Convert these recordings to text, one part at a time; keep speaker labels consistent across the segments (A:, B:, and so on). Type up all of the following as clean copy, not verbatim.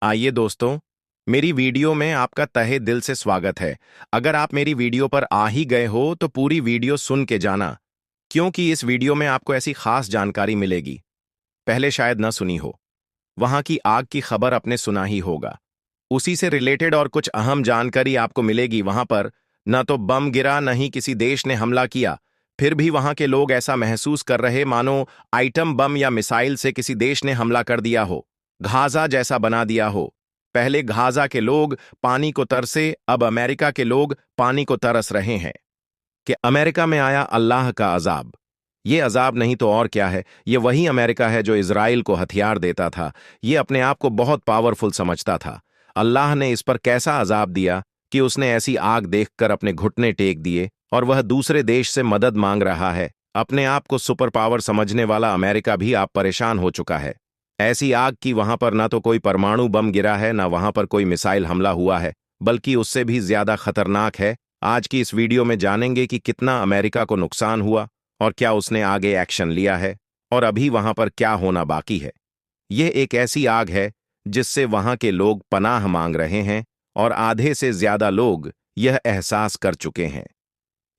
A: आइए दोस्तों, मेरी वीडियो में आपका तहे दिल से स्वागत है। अगर आप मेरी वीडियो पर आ ही गए हो तो पूरी वीडियो सुन के जाना, क्योंकि इस वीडियो में आपको ऐसी खास जानकारी मिलेगी पहले शायद न सुनी हो। वहां की आग की खबर आपने सुना ही होगा, उसी से रिलेटेड और कुछ अहम जानकारी आपको मिलेगी। वहां पर न तो बम गिरा, न ही किसी देश ने हमला किया, फिर भी वहां के लोग ऐसा महसूस कर रहे मानो आइटम बम या मिसाइल से किसी देश ने हमला कर दिया हो, गाजा जैसा बना दिया हो। पहले गाजा के लोग पानी को तरसे, अब अमेरिका के लोग पानी को तरस रहे हैं कि अमेरिका में आया अल्लाह का अजाब। ये अजाब नहीं तो और क्या है, ये वही अमेरिका है जो इजराइल को हथियार देता था। ये अपने आप को बहुत पावरफुल समझता था। अल्लाह ने इस पर कैसा अजाब दिया कि उसने ऐसी आग देखकर अपने घुटने टेक दिए और वह दूसरे देश से मदद मांग रहा है। अपने आप को सुपर पावर समझने वाला अमेरिका भी आप परेशान हो चुका है। ऐसी आग की वहां पर ना तो कोई परमाणु बम गिरा है, ना वहां पर कोई मिसाइल हमला हुआ है, बल्कि उससे भी ज्यादा खतरनाक है। आज की इस वीडियो में जानेंगे कि कितना अमेरिका को नुकसान हुआ और क्या उसने आगे एक्शन लिया है और अभी वहां पर क्या होना बाकी है। यह एक ऐसी आग है जिससे वहां के लोग पनाह मांग रहे हैं और आधे से ज्यादा लोग यह एहसास कर चुके हैं।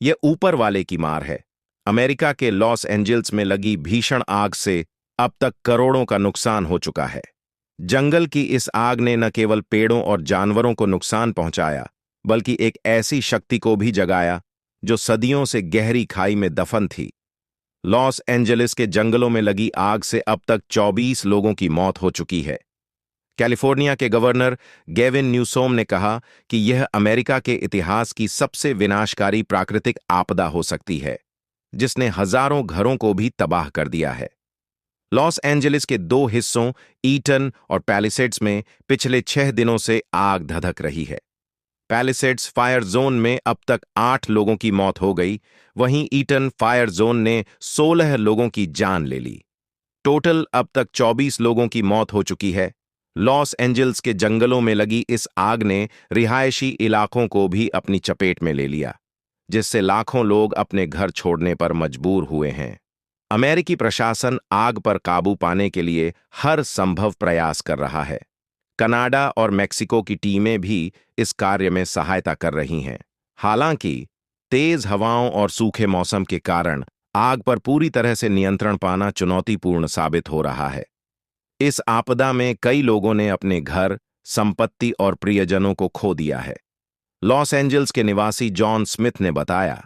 A: यह ऊपर वाले की मार है। अमेरिका के लॉस एंजल्स में लगी भीषण आग से अब तक करोड़ों का नुकसान हो चुका है। जंगल की इस आग ने न केवल पेड़ों और जानवरों को नुकसान पहुंचाया, बल्कि एक ऐसी शक्ति को भी जगाया जो सदियों से गहरी खाई में दफन थी। लॉस एंजलिस के जंगलों में लगी आग से अब तक 24 लोगों की मौत हो चुकी है। कैलिफोर्निया के गवर्नर गेविन न्यूसोम ने कहा कि यह अमेरिका के इतिहास की सबसे विनाशकारी प्राकृतिक आपदा हो सकती है, जिसने हजारों घरों को भी तबाह कर दिया है। लॉस एंजलिस के दो हिस्सों ईटन और पैलिसेड्स में पिछले 6 दिनों से आग धधक रही है। पैलिसेड्स फायर जोन में अब तक 8 लोगों की मौत हो गई, वहीं ईटन फायर जोन ने 16 लोगों की जान ले ली। टोटल अब तक 24 लोगों की मौत हो चुकी है। लॉस एंजल्स के जंगलों में लगी इस आग ने रिहायशी इलाकों को भी अपनी चपेट में ले लिया, जिससे लाखों लोग अपने घर छोड़ने पर मजबूर हुए हैं। अमेरिकी प्रशासन आग पर काबू पाने के लिए हर संभव प्रयास कर रहा है। कनाडा और मेक्सिको की टीमें भी इस कार्य में सहायता कर रही हैं। हालांकि तेज हवाओं और सूखे मौसम के कारण आग पर पूरी तरह से नियंत्रण पाना चुनौतीपूर्ण साबित हो रहा है। इस आपदा में कई लोगों ने अपने घर, संपत्ति और प्रियजनों को खो दिया है। लॉस एंजल्स के निवासी जॉन स्मिथ ने बताया,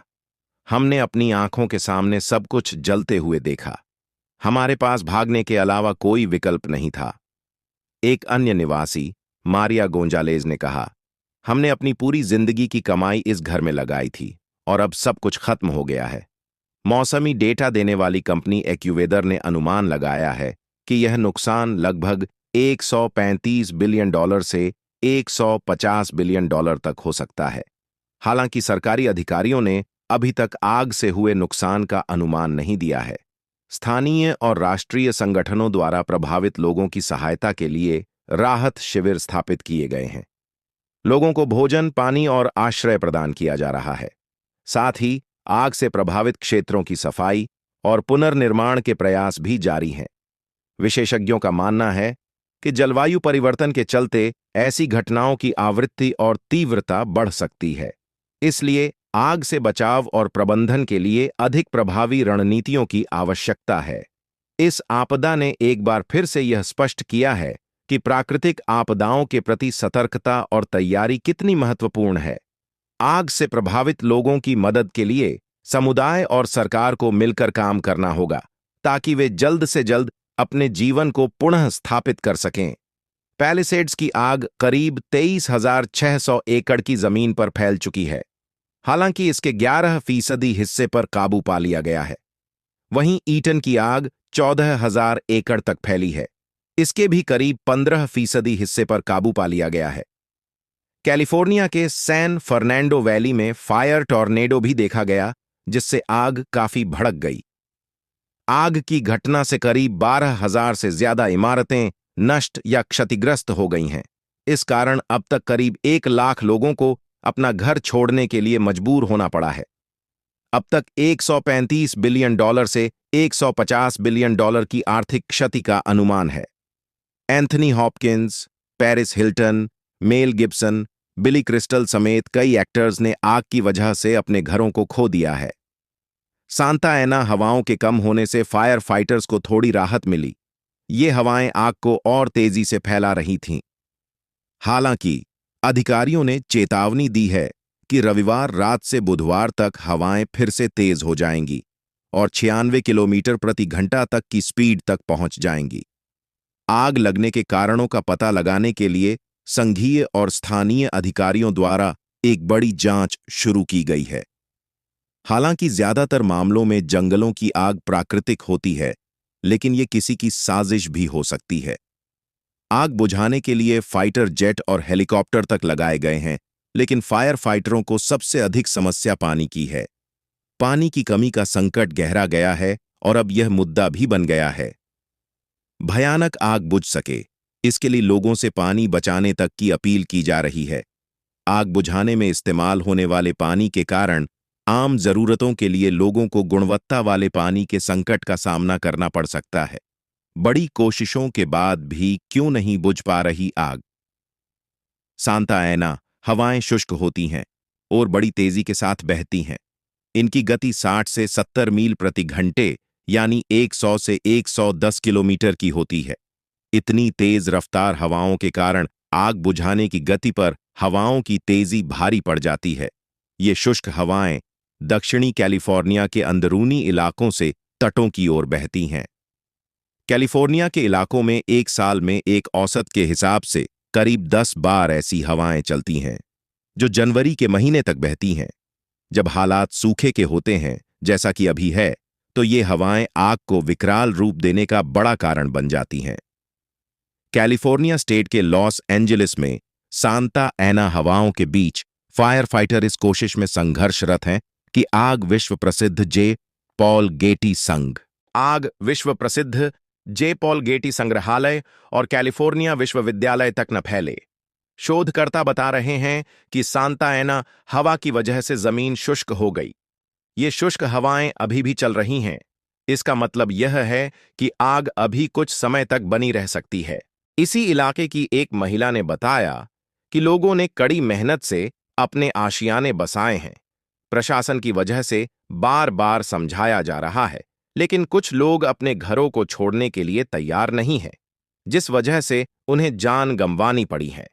A: हमने अपनी आंखों के सामने सब कुछ जलते हुए देखा। हमारे पास भागने के अलावा कोई विकल्प नहीं था। एक अन्य निवासी मारिया गोंजालेज ने कहा, हमने अपनी पूरी जिंदगी की कमाई इस घर में लगाई थी और अब सब कुछ खत्म हो गया है। मौसमी डेटा देने वाली कंपनी एक्यूवेदर ने अनुमान लगाया है कि यह नुकसान लगभग 135 बिलियन डॉलर से 150 बिलियन डॉलर तक हो सकता है। हालांकि सरकारी अधिकारियों ने अभी तक आग से हुए नुकसान का अनुमान नहीं दिया है। स्थानीय और राष्ट्रीय संगठनों द्वारा प्रभावित लोगों की सहायता के लिए राहत शिविर स्थापित किए गए हैं। लोगों को भोजन, पानी और आश्रय प्रदान किया जा रहा है। साथ ही आग से प्रभावित क्षेत्रों की सफाई और पुनर्निर्माण के प्रयास भी जारी हैं। विशेषज्ञों का मानना है कि जलवायु परिवर्तन के चलते ऐसी घटनाओं की आवृत्ति और तीव्रता बढ़ सकती है। इसलिए आग से बचाव और प्रबंधन के लिए अधिक प्रभावी रणनीतियों की आवश्यकता है। इस आपदा ने एक बार फिर से यह स्पष्ट किया है कि प्राकृतिक आपदाओं के प्रति सतर्कता और तैयारी कितनी महत्वपूर्ण है। आग से प्रभावित लोगों की मदद के लिए समुदाय और सरकार को मिलकर काम करना होगा, ताकि वे जल्द से जल्द अपने जीवन को पुनः स्थापित कर सकें। पैलिसेड्स की आग करीब 23,600 एकड़ की जमीन पर फैल चुकी है। हालांकि इसके 11% हिस्से पर काबू पा लिया गया है। वहीं ईटन की आग 14,000 एकड़ तक फैली है। इसके भी करीब 15% हिस्से पर काबू पा लिया गया है। कैलिफोर्निया के सैन फर्नांडो वैली में फायर टॉर्नेडो भी देखा गया, जिससे आग काफी भड़क गई। आग की घटना से करीब 12,000 से ज्यादा इमारतें नष्ट या क्षतिग्रस्त हो गई हैं। इस कारण अब तक करीब 1 लाख लोगों को अपना घर छोड़ने के लिए मजबूर होना पड़ा है। अब तक 135 बिलियन डॉलर से 150 बिलियन डॉलर की आर्थिक क्षति का अनुमान है। Anthony Hopkins, Paris Hilton, Mel Gibson, Billy Crystal समेत कई एक्टर्स ने आग की वजह से अपने घरों को खो दिया है। सांता एना हवाओं के कम होने से फायर फाइटर्स को थोड़ी राहत मिली। ये हवाएं आग को और तेजी से फैला रही थीं। हालांकि अधिकारियों ने चेतावनी दी है कि रविवार रात से बुधवार तक हवाएं फिर से तेज हो जाएंगी और 96 किलोमीटर प्रति घंटा तक की स्पीड तक पहुंच जाएंगी। आग लगने के कारणों का पता लगाने के लिए संघीय और स्थानीय अधिकारियों द्वारा एक बड़ी जांच शुरू की गई है। हालांकि ज्यादातर मामलों में जंगलों की आग प्राकृतिक होती है, लेकिन ये किसी की साजिश भी हो सकती है। आग बुझाने के लिए फाइटर जेट और हेलीकॉप्टर तक लगाए गए हैं, लेकिन फायर फाइटरों को सबसे अधिक समस्या पानी की है। पानी की कमी का संकट गहरा गया है और अब यह मुद्दा भी बन गया है। भयानक आग बुझ सके, इसके लिए लोगों से पानी बचाने तक की अपील की जा रही है। आग बुझाने में इस्तेमाल होने वाले पानी के कारण आम जरूरतों के लिए लोगों को गुणवत्ता वाले पानी के संकट का सामना करना पड़ सकता है। बड़ी कोशिशों के बाद भी क्यों नहीं बुझ पा रही आग? सांता एना हवाएं शुष्क होती हैं और बड़ी तेजी के साथ बहती हैं। इनकी गति 60 से 70 मील प्रति घंटे यानी 100 से 110 किलोमीटर की होती है। इतनी तेज रफ्तार हवाओं के कारण आग बुझाने की गति पर हवाओं की तेजी भारी पड़ जाती है। ये शुष्क हवाएं दक्षिणी कैलिफोर्निया के अंदरूनी इलाकों से तटों की ओर बहती हैं। कैलिफोर्निया के इलाकों में एक साल में एक औसत के हिसाब से करीब 10 बार ऐसी हवाएं चलती हैं, जो जनवरी के महीने तक बहती हैं। जब हालात सूखे के होते हैं, जैसा कि अभी है, तो ये हवाएं आग को विकराल रूप देने का बड़ा कारण बन जाती हैं। कैलिफोर्निया स्टेट के लॉस एंजेलिस में सांता एना हवाओं के बीच फायर फाइटर इस कोशिश में संघर्षरत हैं कि आग विश्व प्रसिद्ध जे पॉल गेटी संग्रहालय और कैलिफोर्निया विश्वविद्यालय तक न फैले। शोधकर्ता बता रहे हैं कि सांता एना हवा की वजह से जमीन शुष्क हो गई। ये शुष्क हवाएं अभी भी चल रही हैं। इसका मतलब यह है कि आग अभी कुछ समय तक बनी रह सकती है। इसी इलाके की एक महिला ने बताया कि लोगों ने कड़ी मेहनत से अपने आशियाने बसाए हैं। प्रशासन की वजह से बार बार समझाया जा रहा है, लेकिन कुछ लोग अपने घरों को छोड़ने के लिए तैयार नहीं हैं, जिस वजह से उन्हें जान गंवानी पड़ी है।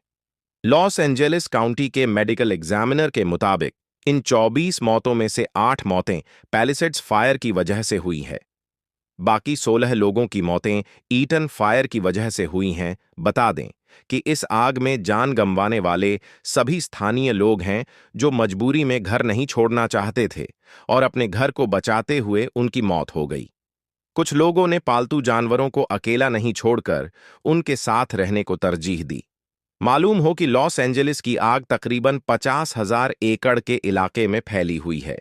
A: लॉस एंजेलिस काउंटी के मेडिकल एग्जामिनर के मुताबिक इन 24 मौतों में से 8 मौतें पैलिसेड्स फायर की वजह से हुई है। बाकी 16 लोगों की मौतें ईटन फायर की वजह से हुई हैं। बता दें कि इस आग में जान गंवाने वाले सभी स्थानीय लोग हैं जो मजबूरी में घर नहीं छोड़ना चाहते थे और अपने घर को बचाते हुए उनकी मौत हो गई। कुछ लोगों ने पालतू जानवरों को अकेला नहीं छोड़कर उनके साथ रहने को तरजीह दी। मालूम हो कि लॉस एंजेलिस की आग तकरीबन 50,000 एकड़ के इलाके में फैली हुई है।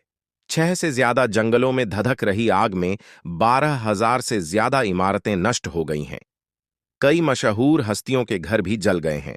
A: 6 से ज्यादा जंगलों में धधक रही आग में 12,000 से ज्यादा इमारतें नष्ट हो गई हैं। कई मशहूर हस्तियों के घर भी जल गए हैं।